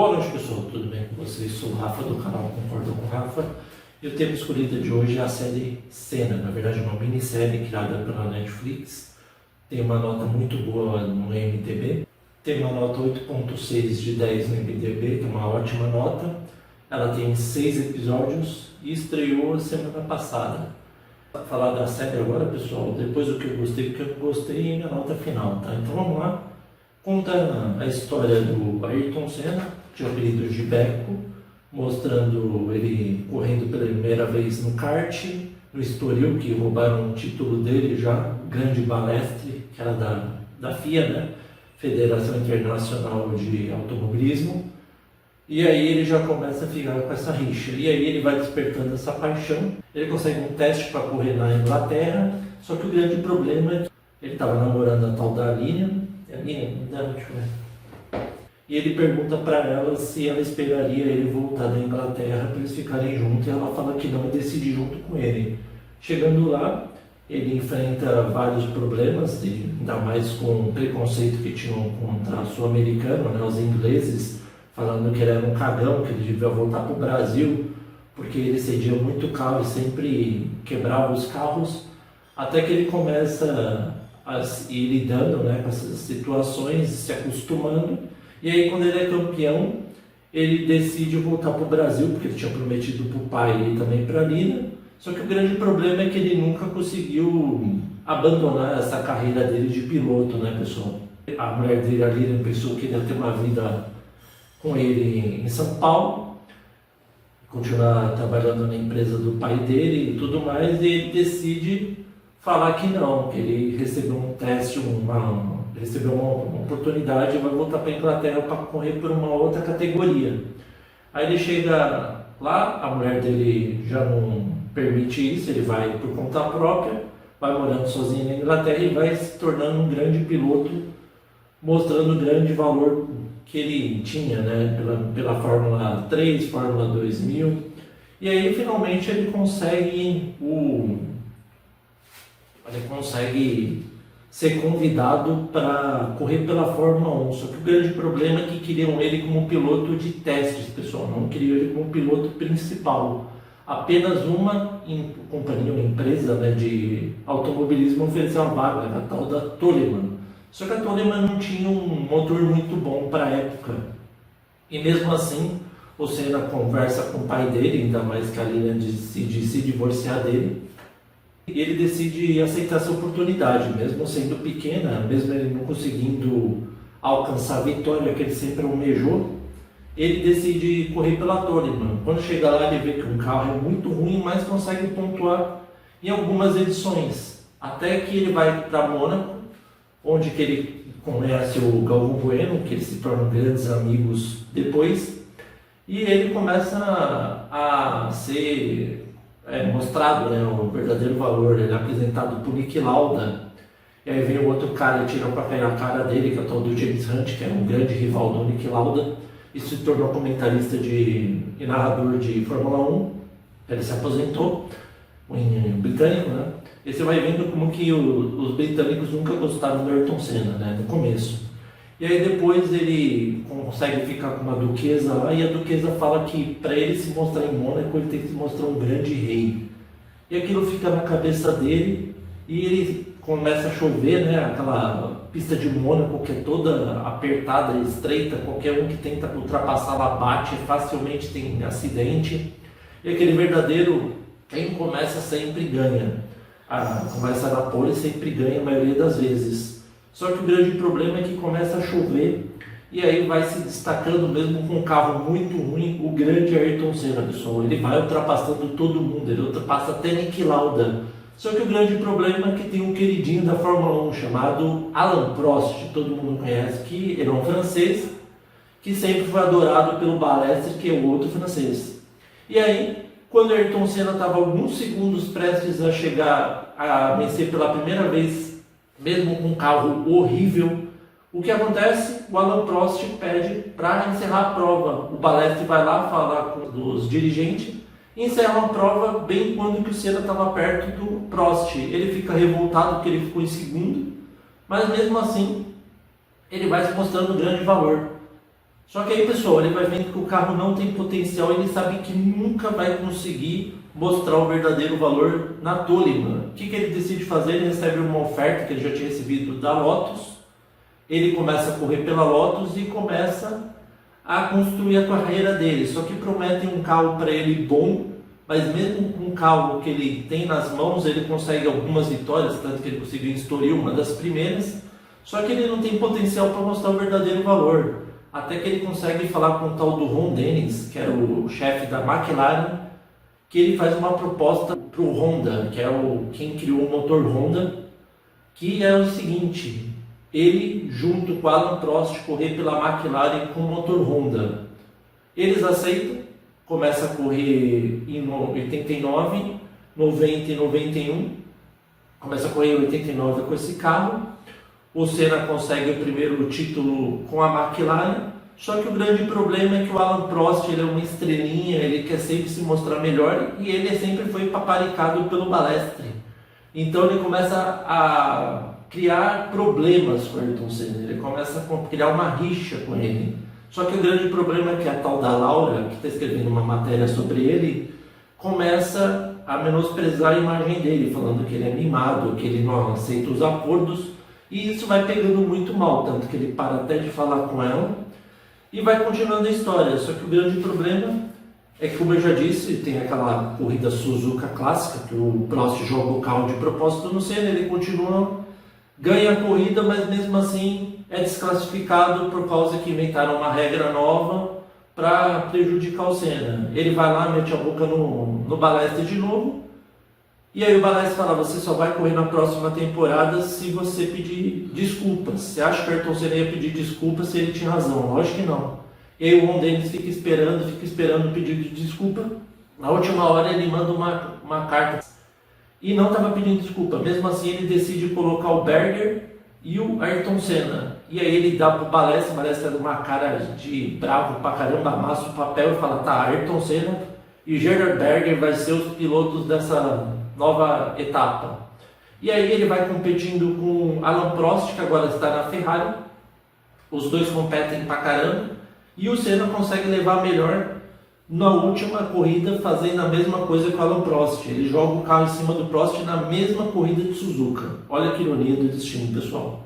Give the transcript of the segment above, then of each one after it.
Boa noite, pessoal, tudo bem com vocês? Sou o Rafa do canal Concordo com o Rafa e o tema escolhido de hoje é a série Senna, na verdade uma minissérie criada pela Netflix. Tem uma nota muito boa no IMDb, tem uma nota 8.6 de 10 no IMDb, que é uma ótima nota. Ela tem 6 episódios e estreou a semana passada. Vou falar da série agora, pessoal, depois do que eu gostei, porque eu gostei e minha nota final, tá? Então vamos lá. Conta a história do Ayrton Senna, de apelido de Beco, mostrando ele correndo pela primeira vez no kart, no Estoril, que roubaram o título dele já, grande balestre, que era da FIA, né? Federação Internacional de Automobilismo. E aí ele já começa a ficar com essa rixa. E aí ele vai despertando essa paixão. Ele consegue um teste para correr na Inglaterra, só que o grande problema é que ele estava namorando a tal da Aline. E ele pergunta para ela se ela esperaria ele voltar da Inglaterra para eles ficarem juntos, e ela fala que não e decide junto com ele. Chegando lá, ele enfrenta vários problemas, ainda mais com o preconceito que tinham contra o sul-americano, né, os ingleses, falando que ele era um cagão, que ele devia voltar para o Brasil, porque ele cedia muito carro e sempre quebrava os carros, até que ele começa a ir lidando, né, com essas situações, se acostumando. E aí, quando ele é campeão, ele decide voltar para o Brasil, porque ele tinha prometido para o pai e também para a Lina. Só que o grande problema é que ele nunca conseguiu abandonar essa carreira dele de piloto, né, pessoal? A mulher dele, a Lina, pensou que ele ia ter uma vida com ele em São Paulo, continuar trabalhando na empresa do pai dele e tudo mais, e ele decide falar que não, que ele recebeu um teste, recebeu uma oportunidade e vai voltar para a Inglaterra para correr por uma outra categoria. Aí ele chega lá, a mulher dele já não permite isso, ele vai por conta própria, vai morando sozinho na Inglaterra e vai se tornando um grande piloto, mostrando o grande valor que ele tinha, né, pela Fórmula 3, Fórmula 2000. E aí finalmente ele consegue ser convidado para correr pela Fórmula 1, só que o grande problema é que queriam ele como piloto de testes, pessoal, não queriam ele como piloto principal. Apenas uma companhia, uma empresa, né, de automobilismo ofereceu uma vaga, a tal da Toleman. Só que a Toleman não tinha um motor muito bom para a época. E mesmo assim, o Senna conversa com o pai dele, ainda mais que a Lina decide se divorciar dele. E ele decide aceitar essa oportunidade, mesmo sendo pequena, mesmo ele não conseguindo alcançar a vitória que ele sempre almejou, ele decide correr pela Toleman. Quando chega lá, ele vê que um carro é muito ruim, mas consegue pontuar em algumas edições. Até que ele vai para Mônaco, onde que ele conhece o Galvão Bueno, que eles se tornam grandes amigos depois, e ele começa a ser mostrado, né, o verdadeiro valor. Ele é apresentado por Niki Lauda, e aí vem o outro cara e tira para cair a cara dele, que é o tal do James Hunt, que é um grande rival do Niki Lauda, e se tornou comentarista e narrador de Fórmula 1. Ele se aposentou, um britânico, né? E você vai vendo como que os britânicos nunca gostaram do Ayrton Senna, né, no começo. E aí depois ele consegue ficar com uma duquesa lá, e a duquesa fala que para ele se mostrar em Mônaco, ele tem que se mostrar um grande rei. E aquilo fica na cabeça dele, e ele começa a chover, né, aquela pista de Mônaco que é toda apertada, estreita, qualquer um que tenta ultrapassar ela bate, facilmente tem acidente. E aquele verdadeiro, quem começa sempre ganha. Começa na pole sempre ganha a maioria das vezes. Só que o grande problema é que começa a chover, e aí vai se destacando, mesmo com um carro muito ruim, o grande Ayrton Senna, pessoal. Ele vai ultrapassando todo mundo, ele ultrapassa até Niki Lauda. Só que o grande problema é que tem um queridinho da Fórmula 1 chamado Alain Prost, todo mundo conhece, que ele é um francês, que sempre foi adorado pelo Balestre, que é o outro francês. E aí, quando Ayrton Senna estava alguns segundos prestes a chegar a vencer pela primeira vez, mesmo com um carro horrível, o que acontece? O Alain Prost pede para encerrar a prova. O Balestre vai lá falar com os dirigentes e encerra a prova bem quando que o Senna estava perto do Prost. Ele fica revoltado porque ele ficou em segundo, mas mesmo assim ele vai se mostrando um grande valor. Só que aí, pessoal, ele vai vendo que o carro não tem potencial, ele sabe que nunca vai conseguir mostrar o verdadeiro valor na Toleman. O que ele decide fazer? Ele recebe uma oferta que ele já tinha recebido da Lotus, ele começa a correr pela Lotus e começa a construir a carreira dele. Só que prometem um carro para ele bom, mas mesmo com um carro que ele tem nas mãos, ele consegue algumas vitórias, tanto que ele conseguiu em Estoril, uma das primeiras, só que ele não tem potencial para mostrar o verdadeiro valor. Até que ele consegue falar com o tal do Ron Dennis, que era o chefe da McLaren, que ele faz uma proposta para o Honda, que é quem criou o motor Honda, que é o seguinte: ele, junto com Alan Prost, correr pela McLaren com o motor Honda. Eles aceitam, começa a correr em 89, 90 e 91, começa a correr em 89 com esse carro. O Senna consegue o primeiro título com a McLaren, só que o grande problema é que o Alan Prost ele é uma estrelinha, ele quer sempre se mostrar melhor e ele sempre foi paparicado pelo Balestre. Então ele começa a criar problemas com o Ayrton Senna, ele começa a criar uma rixa com ele. Só que o grande problema é que a tal da Laura, que está escrevendo uma matéria sobre ele, começa a menosprezar a imagem dele, falando que ele é mimado, que ele não aceita os acordos. E isso vai pegando muito mal, tanto que ele para até de falar com ela e vai continuando a história. Só que o grande problema é que, como eu já disse, tem aquela corrida Suzuka clássica, que o Prost joga o carro de propósito no Senna, ele continua, ganha a corrida, mas mesmo assim é desclassificado por causa que inventaram uma regra nova para prejudicar o Senna. Ele vai lá, mete a boca no Balestre de novo. E aí o Balestre fala: você só vai correr na próxima temporada se você pedir desculpas. Você acha que o Ayrton Senna ia pedir desculpas se ele tinha razão? Lógico que não. E aí o Ron Dennis fica esperando o pedido de desculpa. Na última hora ele manda uma carta e não estava pedindo desculpa. Mesmo assim ele decide colocar o Berger e o Ayrton Senna. E aí ele dá pro Balestre, o Balestre é de uma cara de bravo pra caramba, amassa o papel e fala: tá, Ayrton Senna e Gerhard Berger vai ser os pilotos dessa nova etapa. E aí ele vai competindo com Alan Prost, que agora está na Ferrari. Os dois competem pra caramba e o Senna consegue levar melhor na última corrida, fazendo a mesma coisa que o Alan Prost. Ele joga o carro em cima do Prost na mesma corrida de Suzuka. Olha que ironia do destino, pessoal.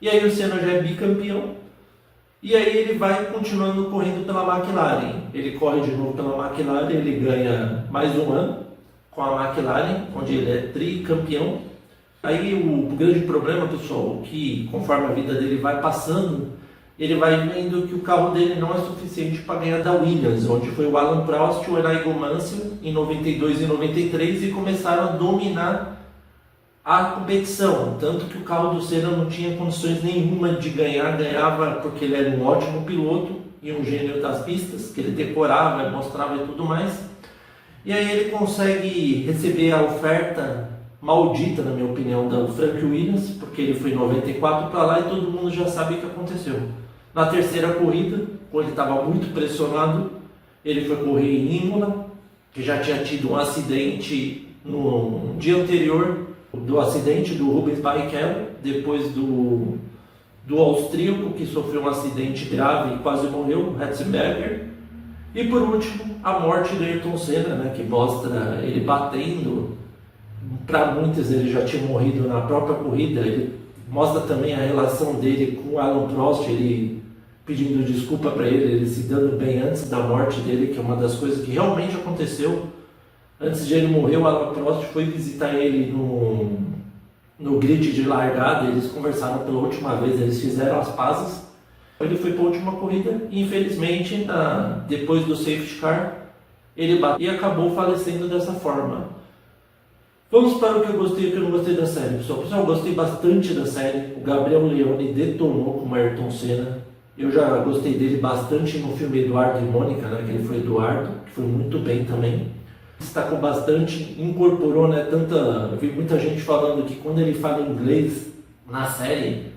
E aí o Senna já é bicampeão e aí ele vai continuando correndo pela McLaren. Ele corre de novo pela McLaren, ele ganha mais um ano com a McLaren, onde ele é tricampeão. Aí o grande problema, pessoal, que conforme a vida dele vai passando, ele vai vendo que o carro dele não é suficiente para ganhar da Williams, onde foi o Alan Prost e o Enrico Mansell em 92 e 93 e começaram a dominar a competição, tanto que o carro do Senna não tinha condições nenhuma de ganhar, ganhava porque ele era um ótimo piloto e um gênio das pistas, que ele decorava, mostrava e tudo mais. E aí ele consegue receber a oferta maldita, na minha opinião, da Frank Williams, porque ele foi em 94 para lá e todo mundo já sabe o que aconteceu. Na terceira corrida, quando ele estava muito pressionado, ele foi correr em Imola, que já tinha tido um acidente no dia anterior do acidente do Rubens Barrichello, depois do austríaco que sofreu um acidente grave e quase morreu, Ratzenberger. E por último, a morte do Ayrton Senna, né, que mostra ele batendo. Para muitos ele já tinha morrido na própria corrida. Ele mostra também a relação dele com o Alan Prost, ele pedindo desculpa para ele se dando bem antes da morte dele, que é uma das coisas que realmente aconteceu. Antes de ele morrer, o Alan Prost foi visitar ele no grid de largada, eles conversaram pela última vez, eles fizeram as pazes. Ele foi para a última corrida e infelizmente, depois do safety car, ele bateu e acabou falecendo dessa forma. Vamos para o que eu gostei e o que eu não gostei da série, pessoal. Pessoal, eu gostei bastante da série. O Gabriel Leone detonou com o Ayrton Senna. Eu já gostei dele bastante no filme Eduardo e Mônica, né, que ele foi Eduardo, que foi muito bem também. Destacou bastante, incorporou, né, eu vi muita gente falando que quando ele fala inglês na série,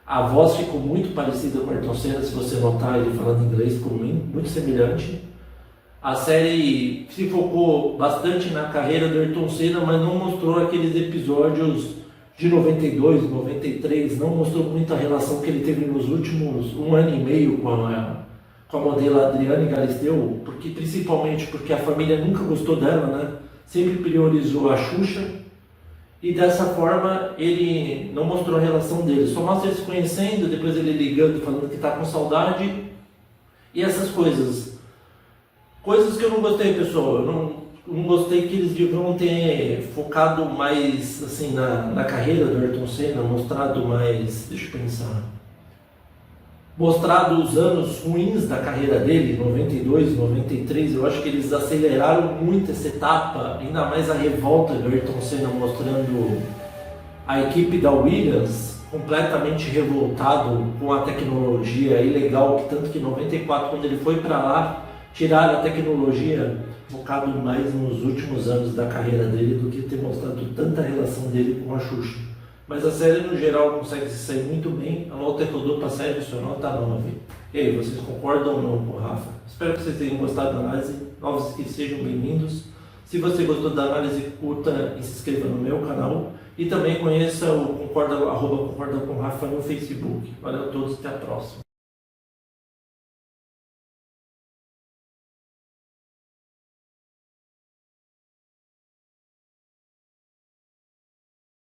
a voz ficou muito parecida com o Ayrton Senna. Se você notar ele falando inglês, ficou muito semelhante. A série se focou bastante na carreira do Ayrton Senna, mas não mostrou aqueles episódios de 92, 93, não mostrou muita relação que ele teve nos últimos 1 ano e meio com a modelo Adriane Galisteu, principalmente porque a família nunca gostou dela, né? Sempre priorizou a Xuxa, e dessa forma ele não mostrou a relação deles, só mostra eles se conhecendo, depois ele ligando, falando que está com saudade, e essas coisas. Coisas que eu não gostei, pessoal. Eu não gostei que eles deviam ter focado mais assim na carreira do Ayrton Senna, mostrado mais, deixa eu pensar, mostrado os anos ruins da carreira dele, 92, 93. Eu acho que eles aceleraram muito essa etapa, ainda mais a revolta do Ayrton Senna, mostrando a equipe da Williams completamente revoltado com a tecnologia ilegal, que tanto que em 94, quando ele foi para lá, tiraram a tecnologia, focado mais nos últimos anos da carreira dele do que ter mostrado tanta relação dele com a Xuxa. Mas a série no geral consegue se sair muito bem. A nota que eu dou para a série, sua nota 9. E aí, vocês concordam ou não com o Rafa? Espero que vocês tenham gostado da análise. Novos que sejam bem-vindos. Se você gostou da análise, curta e se inscreva no meu canal. E também conheça o Concorda com Rafa no Facebook. Valeu a todos, até a próxima.